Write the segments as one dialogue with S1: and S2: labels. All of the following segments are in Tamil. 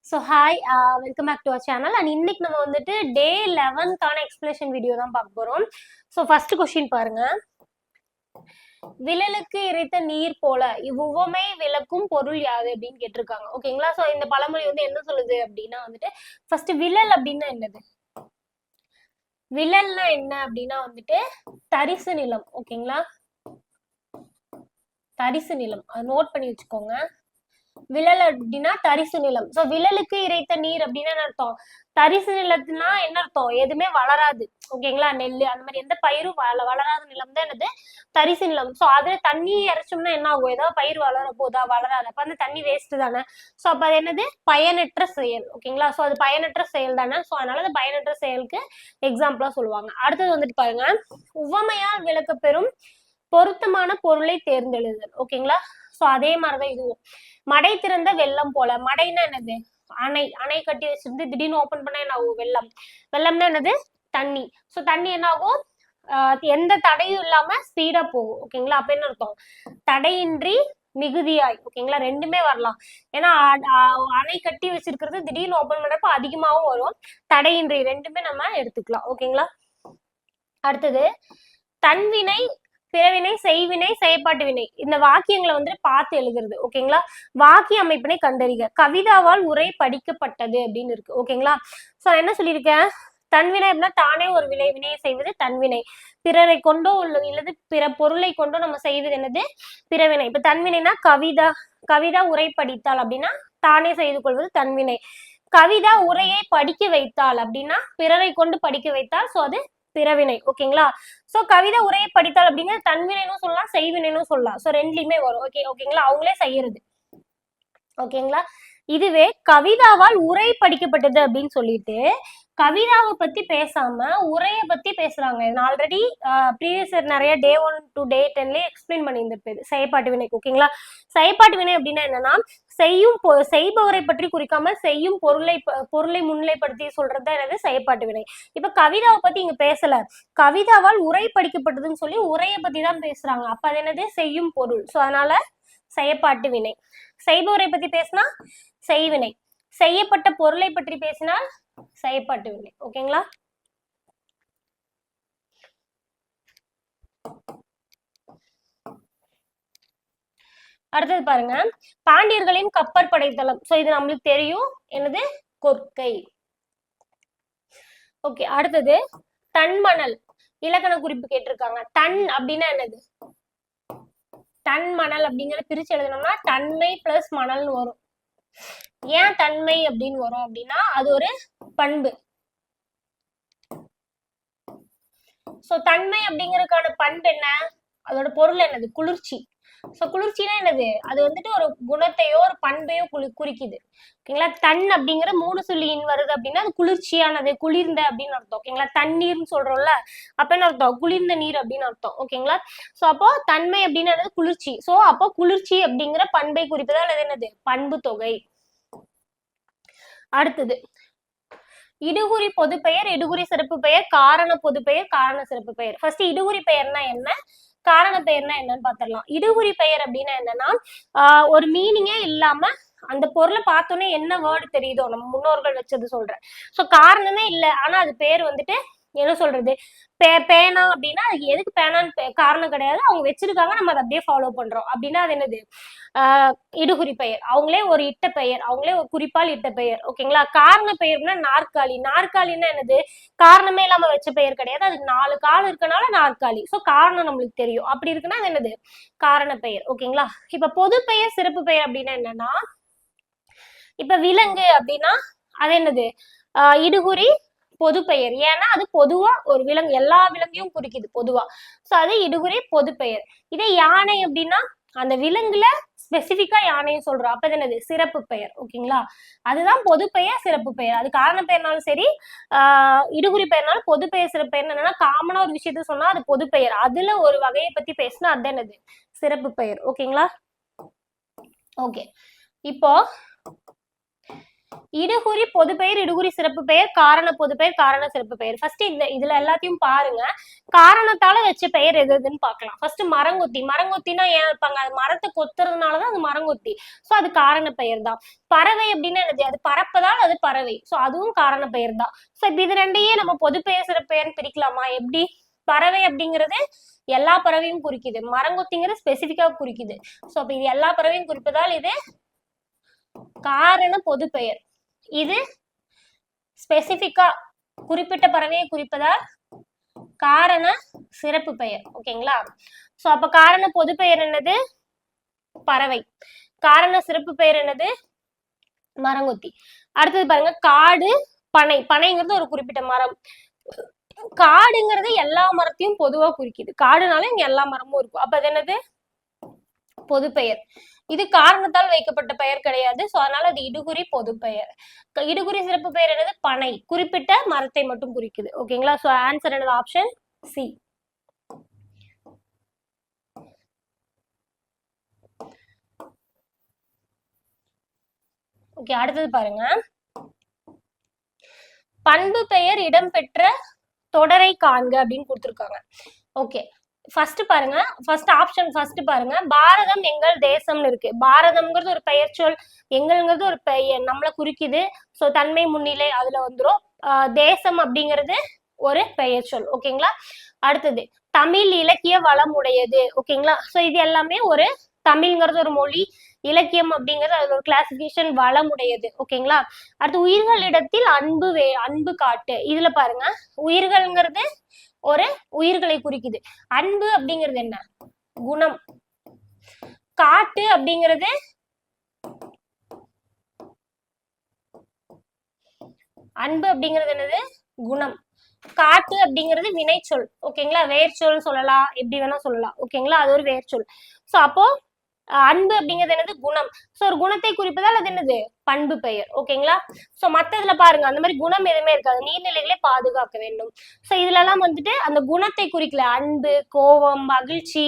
S1: So hi, welcome back to our channel. And இன்னைக்கு நம்ம வந்துட்டு டே 11th எக்ஸ்பிளேஷன் வீடியோ தான் பார்க்க போறோம். ஸோ ஃபர்ஸ்ட் கொஸ்டின் பாருங்க. விழலுக்கு இறைத்த நீர் போல இவ்வுவமை விளக்கும் பொருள் யாது அப்படின்னு கேட்டிருக்காங்க. ஓகேங்களா? ஸோ இந்த பழமொழி வந்து என்ன சொல்லுது அப்படின்னா வந்துட்டு ஃபர்ஸ்ட் விழல் அப்படின்னா என்னது? விழல்னா என்ன அப்படின்னா வந்துட்டு தரிசு நிலம். ஓகேங்களா? தரிசு நிலம், அதை நோட் பண்ணி வச்சுக்கோங்க. விழல் அப்படின்னா தரிசு நிலம். சோ விழலுக்கு இறைத்த நீர் அப்படின்னு என்ன அர்த்தம்? தரிசு நிலத்துனா என்ன அர்த்தம்? எதுவுமே வளராது. ஓகேங்களா? நெல்லு அந்த மாதிரி எந்த பயிரும் வளராத நிலம் தான் என்னது? தரிசு நிலம். சோ அதுல தண்ணி இறைச்சோம்னா என்ன ஆகும்? ஏதாவது பயிர் வளர போதா? வளராது. அப்ப அந்த தண்ணி வேஸ்ட் தானே. சோ அப்ப அது என்னது? பயனற்ற செயல். ஓகேங்களா? சோ அது பயனற்ற செயல் தானே. சோ அதனால அது பயனற்ற செயலுக்கு எக்ஸாம்பிளா சொல்லுவாங்க. அடுத்தது வந்துட்டு பாருங்க, உவமையால் விளக்க பெறும் பொருத்தமான பொருளை தேர்ந்தெழுதல். ஓகேங்களா? சோ அதே மாதிரிதான் இதுவும். மடை திறந்த வெள்ளம் போல. மடைன்னா என்னது? அணை. அணை கட்டி வச்சிருந்து திடீர்னு ஓபன் பண்ணா என்ன ஆகும்? வெள்ளம். வெள்ளம்னா என்னது? தண்ணி. சோ தண்ணி என்ன ஆகும்? எந்த தடையும் இல்லாம ஸ்பீடா போகும். ஓகேங்களா? அப்ப என்ன அர்த்தம்? தடையின்றி மிகுதியாய். ஓகேங்களா? ரெண்டுமே வரலாம். ஏன்னா அணை கட்டி வச்சிருக்கிறது திடீர்னு ஓபன் பண்றப்ப அதிகமாவும் வரும். தடையின்றி ரெண்டுமே நம்ம எடுத்துக்கலாம். ஓகேங்களா? அடுத்தது தன்வினை, பிறவினை, செய்வினை, செயற்பாட்டு வினை. இந்த வாக்கியங்களை வந்து பார்த்து எழுதுறது. ஓகேங்களா? வாக்கிய அமைப்பினை கண்டறிக. கவிதாவால் உரை படிக்கப்பட்டது அப்படின்னு இருக்கு. ஓகேங்களா? சோ என்ன சொல்லியிருக்கேன்? தன்வினை அப்படின்னா தானே ஒரு வினையை செய்வது தன்வினை. பிறரை கொண்டோ இல்லது பிற பொருளை கொண்டோ நம்ம செய்வது என்னது? பிறவினை. இப்ப தன்வினைனா கவிதா உரை படித்தாள் அப்படின்னா தானே செய்து கொள்வது தன்வினை. கவிதா உரையை படிக்க வைத்தாள் அப்படின்னா பிறரை கொண்டு படிக்க வைத்தால் சோ அது பிறவினை. ஓகேங்களா? சோ கவிதை உரையை படித்தால் அப்படிங்கிறது தன்வினைன்னு சொல்லலாம், செய்வினைன்னு சொல்லலாம். சோ ரெண்டுலயுமே வரும். ஓகேங்களா? அவங்களே செய்யறது. ஓகேங்களா? இதுவே கவிதாவால் உரை படிக்கப்பட்டது அப்படின்னு சொல்லிட்டு கவிதாவை பத்தி பேசாம உரையை பத்தி பேசுறாங்க. நான் ஆல்ரெடி ப்ரீவியஸ் நிறைய டே 1 to day 10 எக்ஸ்பிளைன் பண்ணியிருந்திருப்பேன் செயற்பாட்டு வினை. ஓகேங்களா? செயற்பாட்டு வினை அப்படின்னா என்னன்னா செய்பவரை பற்றி குறிக்காமல் செய்யும் பொருளை முன்னிலைப்படுத்தி சொல்றது என்னது? செயற்பாட்டு வினை. இப்ப கவிதாவை பத்தி இங்க பேசல, கவிதாவால் உரை படிக்கப்பட்டதுன்னு சொல்லி உரையை பத்தி தான் பேசுறாங்க. அப்ப அது என்னது? செய்யும் பொருள். சோ அதனால செயற்பாட்டு வினை. செய்பவரை பத்தி பேசினா செய்வினை, செய்யப்பட்ட பொருளை பற்றி பேசினால் செயற்பாட்டு வினை. ஓகேங்களா? அடுத்தது பாருங்க, பாண்டியர்களின் கப்பற் படைத்தளம். சோ இது நம்மளுக்கு தெரியும், என்னது? கொற்கை. ஓகே. அடுத்தது தன்மணல். இலக்கண குறிப்பு கேட்டிருக்காங்க. தன் அப்படின்னா என்னது? தன் மணல் அப்படிங்கிற பிரிச்சு எழுதணும்னா தன்மை பிளஸ் மணல்னு வரும். ஏன் தன்மை அப்படின்னு வரும் அப்படின்னா அது ஒரு பண்பு. சோ தன்மை அப்படிங்கறதுக்கான பண்பு என்ன? அதோட பொருள் என்னது? குளிர்ச்சி. சோ குளிர்ச்சினா என்னது? அது வந்துட்டு ஒரு குணத்தையோ ஒரு பண்பையோ குறிக்குது. ஓகேங்களா? தன் அப்படிங்கிற 3 சொல்லியின் வருது அப்படின்னா அது குளிர்ச்சியானது, குளிர்ந்த அப்படின்னு அர்த்தம். ஓகேங்களா? தண்ணீர்னு சொல்றோம்ல, அப்ப என்ன அர்த்தம்? குளிர்ந்த நீர் அப்படின்னு அர்த்தம். ஓகேங்களா? சோ அப்போ தன்மை அப்படின்னு குளிர்ச்சி. சோ அப்போ குளிர்ச்சி அப்படிங்கிற பண்பை குறிப்பதால் அது என்னது? பண்பு தொகை. அடுத்தது இடுகுறி பொது பெயர், இடுகுறி சிறப்பு பெயர், காரண பொது பெயர், காரண சிறப்பு பெயர். ஃபர்ஸ்ட் இடுகுறி பெயர்னா என்ன, காரண பெயர்னா என்னன்னு பாத்திரலாம். இடுகுறி பெயர் அப்படின்னா என்னன்னா ஒரு மீனிங்கே இல்லாம அந்த பொருளை பார்த்தோன்னே என்ன வேர்டு தெரியுதோ, நம்ம முன்னோர்கள் வச்சது சொல்றேன். சோ காரணமே இல்லை, ஆனா அது பேர் வந்துட்டு என்ன சொல்றது? பேனா அப்படின்னா அதுக்கு எதுக்கு பேனான்னு காரணம் கிடையாது, அவங்க வச்சிருக்காங்க, நம்ம அதை அப்படியே ஃபாலோ பண்றோம் அப்படின்னா அது என்னது? இடுகுறி பெயர். அவங்களே ஒரு இட்ட பெயர், அவங்களே ஒரு குறிப்பால் இட்ட பெயர். ஓகேங்களா? காரண பெயர்னா நாற்காலி. நாற்காலின்னா என்னது? காரணமே இல்லாம வச்ச பெயர் கிடையாது, அதுக்கு 4 கால் இருக்கனால நாற்காலி. சோ காரணம் நம்மளுக்கு தெரியும், அப்படி இருக்குன்னா அது என்னது? காரண பெயர். ஓகேங்களா? இப்ப பொது பெயர் சிறப்பு பெயர் அப்படின்னா என்னன்னா, இப்ப விலங்கு அப்படின்னா அது என்னது? இடுகுறி பொது பெயர். ஏன்னா அது பொதுவா ஒரு விலங்கு, எல்லா விலங்கையும் குறிக்குது பொதுவா. சோ அது இடுகுறி பொது பெயர். இதே யானை அப்படின்னா அந்த விலங்குல ஸ்பெசிபிக்கா யானையும் சொல்றோம், அப்ப என்னது? சிறப்பு பெயர். ஓகேங்களா? அதுதான் பொது பெயர் சிறப்பு பெயர். அது காரண பெயர்னாலும் சரி, இடுகுறி பெயர்னாலும் பொது பெயர் சிறப்பு பெயர். என்னன்னா காமனா ஒரு விஷயத்த சொன்னா அது பொது பெயர், அதுல ஒரு வகையை பத்தி பேசினா அது என்னது? சிறப்பு பெயர். ஓகேங்களா? ஓகே. இப்போ இடுகுறி பொது பெயர், இடுகுறி சிறப்பு பெயர், காரண பொது பெயர், காரண சிறப்பு பெயர். ஃபர்ஸ்ட் இதுல எல்லாத்தையும் பாருங்க. காரணத்தால வச்ச பெயர் எது எதுன்னு பார்க்கலாம். ஃபர்ஸ்ட் மரங்கொத்தி. மரங்கொத்தினா ஏன் வைப்பாங்க? அது மரத்தை கொத்துறதுனாலதான் அது மரங்கொத்தி. சோ அது காரண பெயர் தான். பறவை அப்படின்னா என்னது? அது பறப்பதால் அது பறவை. சோ அதுவும் காரண பெயர் தான். சோ இப்ப இது ரெண்டையே நம்ம பொது பெயர் சிறப்பு பெயர்னு பிரிக்கலாமா? எப்படி? பறவை அப்படிங்கிறது எல்லா பறவையும் குறிக்குது, மரங்கொத்திங்கிறது ஸ்பெசிபிக்கா குறிக்குது. சோ அப்ப இது எல்லா பறவையும் குறிப்பதால் இது காரண பொது பெயர். இது ஸ்பெசிபிக்கா குறிப்பிட்ட பறவையை குறிப்பதால் காரண சிறப்பு பெயர். ஓகேங்களா? சோ அப்ப காரண பொது பெயர் என்னது? பறவை. காரண சிறப்பு பெயர் என்னது? மரங்கொத்தி. அடுத்தது பாருங்க, காடு, பனை. பனைங்கிறது ஒரு குறிப்பிட்ட மரம். காடுங்கிறது எல்லா மரத்தையும் பொதுவா குறிக்குது. காடுனால இங்க எல்லா மரமும் இருக்கும். அப்ப அது என்னது? பொது பெயர். இது காரணத்தால் வைக்கப்பட்ட பெயர் கிடையாது. சோ அதனால அது இடுகுறி பொது பெயர். இடுகுறி சிறப்பு பெயர் என்னது? பனை. குறிப்பிட்ட மரத்தை மட்டும் குறிக்குது. ஓகேங்களா? சோ ஆன்சர் என்னது? Option C. ஓகே, அடுத்தது பாருங்க, பண்பு பெயர் இடம்பெற்ற தொடரை காண்க அப்படின்னு கொடுத்துருக்காங்க. ஓகே, ஃபர்ஸ்ட் பாருங்க, ஃபர்ஸ்ட் ஆப்ஷன் ஃபர்ஸ்ட் பாருங்க, பாரதம் எங்கள் தேசம்னு இருக்கு. பாரதம்ங்கிறது ஒரு பெயர் சொல், எங்கள்ங்கிறது ஒரு பெயர், நம்மளை குறிக்குது. ஸோ தன்மை முன்னிலை அதுல வந்துடும். தேசம் அப்படிங்கிறது ஒரு பெயர் சொல். ஓகேங்களா? அடுத்தது தமிழ் இலக்கிய வளம் உடையது. ஓகேங்களா? ஸோ இது எல்லாமே ஒரு, தமிழ்ங்கிறது ஒரு மொழி, இலக்கியம் அப்படிங்கிறது அது ஒரு கிளாசிபிகேஷன், வளம் உடையது. ஓகேங்களா? அடுத்து உயிர்களிடத்தில் அன்பு காட்டு. இதுல பாருங்க, உயிர்கள்ங்கிறது ஒரு உயிர்களை குறிக்குது. அன்பு அப்படிங்கிறது என்ன? குணம். காட்டு அப்படிங்கிறது அன்பு அப்படிங்கிறது என்னது? குணம். காட்டு அப்படிங்கிறது வினைச்சொல். ஓகேங்களா? வேர்ச்சொல் சொல்லலாம், எப்படி வேணா சொல்லலாம். ஓகேங்களா? அது ஒரு வேர்ச்சொல். சோ அப்போ அன்பு அப்படிங்கிறது என்னது? குணம். சோ ஒரு குணத்தை குறிப்பதால் அது என்னது? பண்பு பெயர். ஓகேங்களா? சோ மத்ததுல பாருங்க, அந்த மாதிரி குணம் எதுவுமே இருக்காது. நீர்நிலைகளை பாதுகாக்க வேண்டும். சோ இதுல எல்லாம் வந்துட்டு அந்த குணத்தை குறிக்கல. அன்பு, கோபம், மகிழ்ச்சி,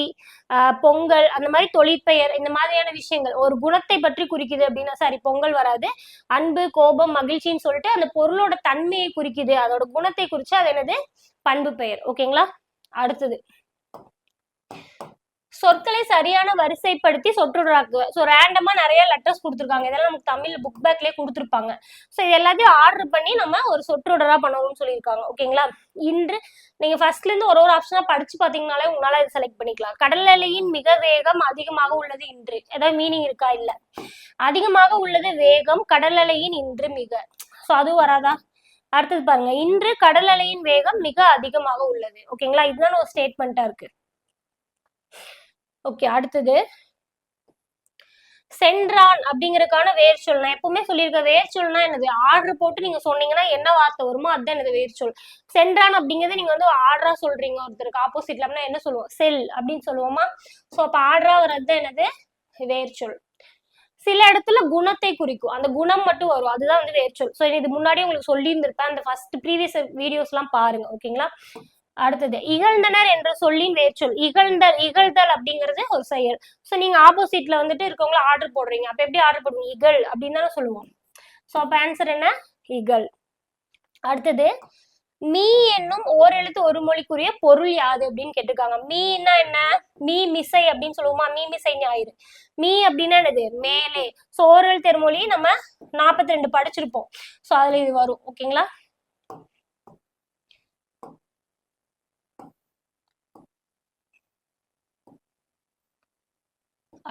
S1: பொங்கல், அந்த மாதிரி தொழிற்பெயர், இந்த மாதிரியான விஷயங்கள் ஒரு குணத்தை பற்றி குறிக்குது அப்படின்னா, சாரி பொங்கல் வராது. அன்பு, கோபம், மகிழ்ச்சின்னு சொல்லிட்டு அந்த பொருளோட தன்மையை குறிக்குது, அதோட குணத்தை குறிச்சு அது என்னது? பண்பு பெயர். ஓகேங்களா? அடுத்தது சொற்களை சரியான வரிசைப்படுத்தி சொற்றொடராக்குவ. ஸோ ரேண்டமா நிறைய லெட்டர்ஸ் கொடுத்துருக்காங்க. இதெல்லாம் நமக்கு தமிழ் புக் பேக்லயே கொடுத்துருப்பாங்க. ஸோ இது எல்லாத்தையும் ஆர்டர் பண்ணி நம்ம ஒரு சொற்றொடரா பண்ணணும்னு சொல்லியிருக்காங்க. ஓகேங்களா? இன்று நீங்க ஃபர்ஸ்ட்ல இருந்து ஒரு ஆப்ஷனா படிச்சு பாத்தீங்கன்னாலே உங்களால இதை செலக்ட் பண்ணிக்கலாம். கடல் அலையின் மிக வேகம் அதிகமாக உள்ளது இன்று. ஏதாவது மீனிங் இருக்கா? இல்ல. அதிகமாக உள்ளது வேகம், கடல் அலையின் இன்று மிக. ஸோ அது வராதா? அடுத்தது பாருங்க, இன்று கடல் அலையின் வேகம் மிக அதிகமாக உள்ளது. ஓகேங்களா? இதுதான் ஒரு ஸ்டேட்மெண்டா இருக்கு. ஓகே, அடுத்தது சென்றான் அப்படிங்கறதுக்கான வேர் சொல். நான் எப்பவுமே சொல்லியிருக்க, வேர் சொல்னா என்னது? ஆர்டர் போட்டு நீங்க சொன்னீங்கன்னா என்ன வார்த்தை வருமோ அதுதான் என்னது? வேர் சொல். சென்றான் அப்படிங்கிறது நீங்க வந்து ஆர்டரா சொல்றீங்க ஒருத்தருக்கு ஆப்போசிட்ல, அப்படின்னா என்ன சொல்லுவோம்? செல் அப்படின்னு சொல்லுவோமா? சோ அப்ப ஆர்டரா வர்றது என்னது? வேர் சொல். சில இடத்துல குணத்தை குறிக்கும், அந்த குணம் மட்டும் வரும், அதுதான் வந்து வேர் சொல். ஸோ இது முன்னாடி உங்களுக்கு சொல்லி இருந்திருப்பேன், அந்த ஃபர்ஸ்ட் ப்ரீவியஸ் வீடியோஸ் எல்லாம் பாருங்க. ஓகேங்களா? அடுத்தது இகழ்ந்தனர் என்ற சொல்லின் வேர்ச்சொல். இகழ்தல் அப்படிங்கிறது ஒரு செயல். சோ நீங்க ஆப்போசிட்ல வந்துட்டு இருக்கவங்கள ஆர்டர் போடுறீங்க, அப்ப எப்படி ஆர்டர் போடுவீங்க? இகழ் அப்படின்னு தானே சொல்லுவோம். சோ அப்ப ஆன்சர் என்ன? இகழ். அடுத்தது மீ என்னும் ஓரெழுத்து ஒரு மொழிக்குரிய பொருள் யாது அப்படின்னு கேட்டிருக்காங்க. மீன்னா என்ன? மீ மிசை அப்படின்னு சொல்லுவோமா? மீ மிசை ஞாயிறு. மீ அப்படின்னா என்னது? மேலே. சோ ஓரெழுத்து ஒரு மொழி நம்ம 42 படிச்சிருப்போம். சோ அதுல இது வரும். ஓகேங்களா?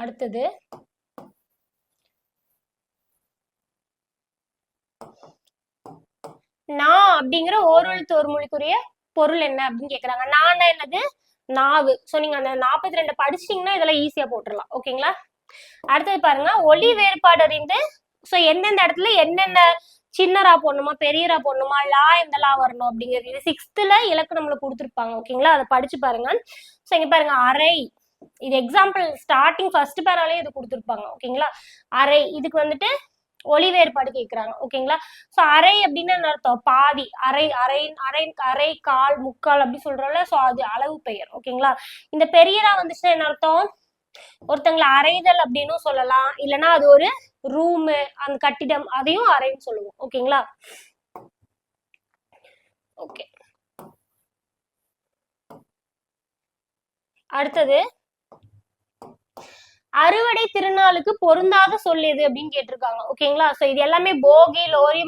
S1: அடுத்தது நான் அப்படிங்கிற ஓரெழுத்து ஒரு மொழிக்குரிய பொருள் என்ன அப்படின்னு கேக்குறாங்க. நான் என்னது? நாவு. சோ நீங்க அந்த 42 படிச்சிட்டீங்கன்னா இதெல்லாம் ஈஸியா போட்டுடலாம். ஓகேங்களா? அடுத்தது பாருங்க, ஒலி வேறுபாடு அறிந்து. சோ எந்தெந்த இடத்துல என்னென்ன சின்னரா போடணுமா பெரியரா போடணுமா, லா எந்த லா வரணும் அப்படிங்கிறது இது 6th இலக்கணம்ல கொடுத்துருப்பாங்க. ஓகேங்களா? அதை படிச்சு பாருங்க. சோ இங்க பாருங்க, அரை. இது எக்ஸாம்பிள் ஸ்டார்டிங் ஃபர்ஸ்ட் பேராலே இது கொடுத்துருப்பாங்க. ஓகேங்களா? அரை, இதுக்கு வந்துட்டு ஒலி வேறுபாடு கேட்கிறாங்க. ஓகேங்களா? சோ அரை அப்படின்னு என்ன அர்த்தம்? பாதி. அரை அரை அரை அரை கால் முக்கால் அப்படி சொல்றோம்ல. சோ அது அளவு பெயர். ஓகேங்களா? இந்த பெரியரா வந்துச்சுன்னா என்ன அர்த்தம்? ஒருத்தங்களை அறைதல் அப்படின்னு சொல்லலாம், இல்லைன்னா அது ஒரு ரூமு, அந்த கட்டிடம், அதையும் அறைன்னு சொல்லுவோம். ஓகேங்களா? ஓகே, அடுத்தது அறுவடை திருநாளுக்கு பொருந்தாத சொல் எது அப்படின்னு கேட்டிருக்காங்க. ஓகேங்களா? சோ இது எல்லாமே போகி, லோரி,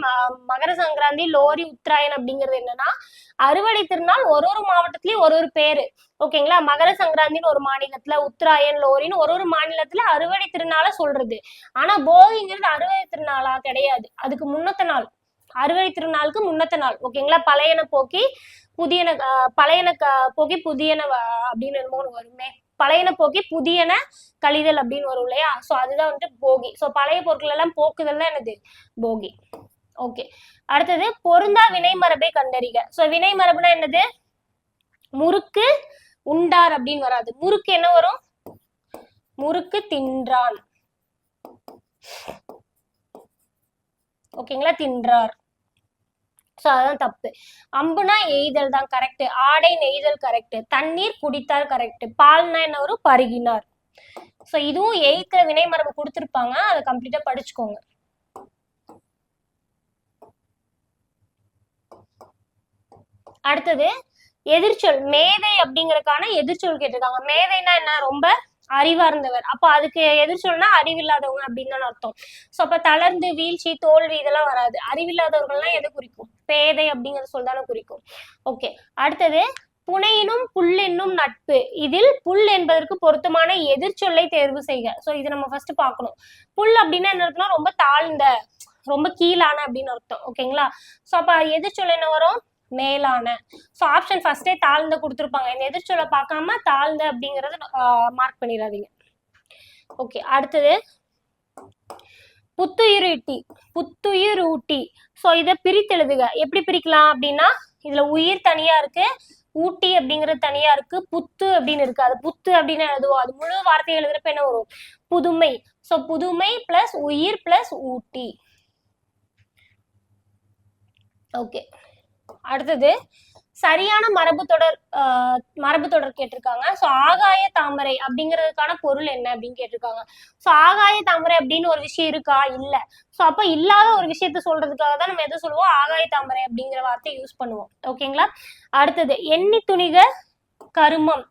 S1: மகர சங்கராந்தி, லோரி, உத்தராயன் அப்படிங்கிறது என்னன்னா அறுவடை திருநாள் ஒரு ஒரு மாவட்டத்திலயும் ஒரு ஒரு பேரு. ஓகேங்களா? மகர சங்கராந்தின்னு ஒரு மாநிலத்துல, உத்தராயன், லோரின்னு ஒரு ஒரு மாநிலத்துல அறுவடை திருநாள சொல்றது. ஆனா போகிங்கிறது அறுவடை திருநாளா கிடையாது, அதுக்கு முன்னத்த நாள். அறுவடை திருநாளுக்கு முன்னத்த நாள். ஓகேங்களா? பழையன போக்கி புதியன, பழையன போக்கி புதியன அப்படின்னு என்னமோ வருமே, பழையன போக்கி புதியன கழிதல் அப்படின்னு வரும் இல்லையா? சோ அதுதான் வந்துட்டு போகி. சோ பழைய பொருட்கள் எல்லாம் போக்குதல் தான் என்னது, போகி. ஓகே, அடுத்தது பொருந்தா வினை மரபை கண்டறிக. சோ வினை மரபுனா என்னது, முறுக்கு உண்டார் அப்படின்னு வராது. முறுக்கு என்ன வரும், முறுக்கு தின்றான். ஓகேங்களா? தின்றார். சோ அதான் தப்பு. அம்புனா எய்தல் தான் கரெக்ட், ஆடை நெய்தல் கரெக்ட், தண்ணீர் குடித்தார் கரெக்ட், பால்னா என்ன வரும், பருகினார். சோ இதுவும் எய்த்ல வினை மரபு கொடுத்திருப்பாங்க, அதை கம்ப்ளீட்டா படிச்சுக்கோங்க. அடுத்தது எதிர்ச்சொல், மேதை அப்படிங்கறதுக்கான எதிர்ச்சொல் கேட்டிருக்காங்க. மேதைனா என்ன, ரொம்ப அறிவார்ந்தவர். அப்ப அதுக்கு எதிர்ச்சொல்னா அறிவில்லாதவங்க அப்படின்னு தான் அர்த்தம். சோ அப்ப தளர்ந்து, வீழ்ச்சி, தோல்வி இதெல்லாம் வராது. அறிவில்லாதவர்கள்லாம் எதை குறிக்கும், பேதை அப்படிங்கிற சொல் தானே குறிக்கும். ஓகே, அடுத்தது புனையினும் புல்லென்னும் நட்பு, இதில் புல் என்பதற்கு பொருத்தமான எதிர்ச்சொல்லை தேர்வு செய்க. சோ இது நம்ம ஃபர்ஸ்ட் பார்க்கணும். புல் அப்படின்னா என்ன இருக்குன்னா ரொம்ப தாழ்ந்த, ரொம்ப கீழான அப்படின்னு அர்த்தம். ஓகேங்களா? சோ அப்ப எதிர்ச்சொல் என்ன வரும், மேலான. சோ ஆப்ஷன் ஃபர்ஸ்டே தாழ்ந்த கொடுத்துருப்பாங்க, இந்த எதிர்ச்சொல்லை பார்க்காம தாழ்ந்த அப்படிங்கறத மார்க் பண்ணிடாதீங்க. ஓகே, அடுத்தது புத்துயிரூட்டி, புத்துயிரூட்டி. சோ இதை பிரித்து எழுதுக. எப்படி பிரிக்கலாம் அப்படின்னா, இதுல உயிர் தனியா இருக்கு, ஊட்டி அப்படிங்கிறது தனியா இருக்கு, புத்து அப்படின்னு இருக்கு. அது புத்து அப்படின்னு எழுதுவோம், அது முழு வார்த்தை எழுதுறப்ப என்ன வரும், புதுமை. சோ புதுமை பிளஸ் உயிர் பிளஸ் ஊட்டி. ஓகே, அடுத்தது சரியான மரபு தொடர் கேட்டிருக்காங்க. சோ ஆகாய தாமரை அப்படிங்கிறதுக்கான பொருள் என்ன அப்படின்னு கேட்டிருக்காங்க. சோ ஆகாய தாமரை அப்படின்னு ஒரு விஷயம் இருக்கா, இல்ல. சோ அப்ப இல்லாத ஒரு விஷயத்த சொல்றதுக்காக தான் நம்ம எதை சொல்லுவோம், ஆகாய தாமரை அப்படிங்கிற வார்த்தையை யூஸ் பண்ணுவோம். ஓகேங்களா? அடுத்தது எண்ணி துணிக கருமம்.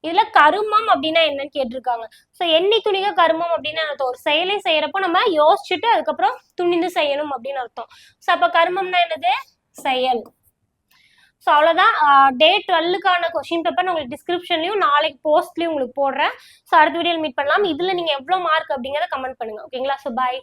S1: இதுல கருமம் அப்படின்னா என்னன்னு கேட்டிருக்காங்க. சோ எண்ணி துணிக கருமம் அப்படின்னு அர்த்தம், ஒரு செயலை செய்யறப்போ நம்ம யோசிச்சுட்டு அதுக்கப்புறம் துணிந்து செய்யணும் அப்படின்னு அர்த்தம். சோ அப்ப கருமம்னா என்னது, செயல். ஸோ அவ்வளோதான். டே 12க்கான கொஸ்டின் பேப்பர் நான் உங்களுக்கு டிஸ்கிரிப்ஷன்லையும் நாளைக்கு போஸ்ட்லையும் உங்களுக்கு போடுறேன். ஸோ அடுத்த வீடியோவில் மீட் பண்ணலாம். இதில் நீங்கள் எவ்வளோ மார்க் அப்படிங்கிறத கமெண்ட் பண்ணுங்க. ஓகேங்களா? So bye.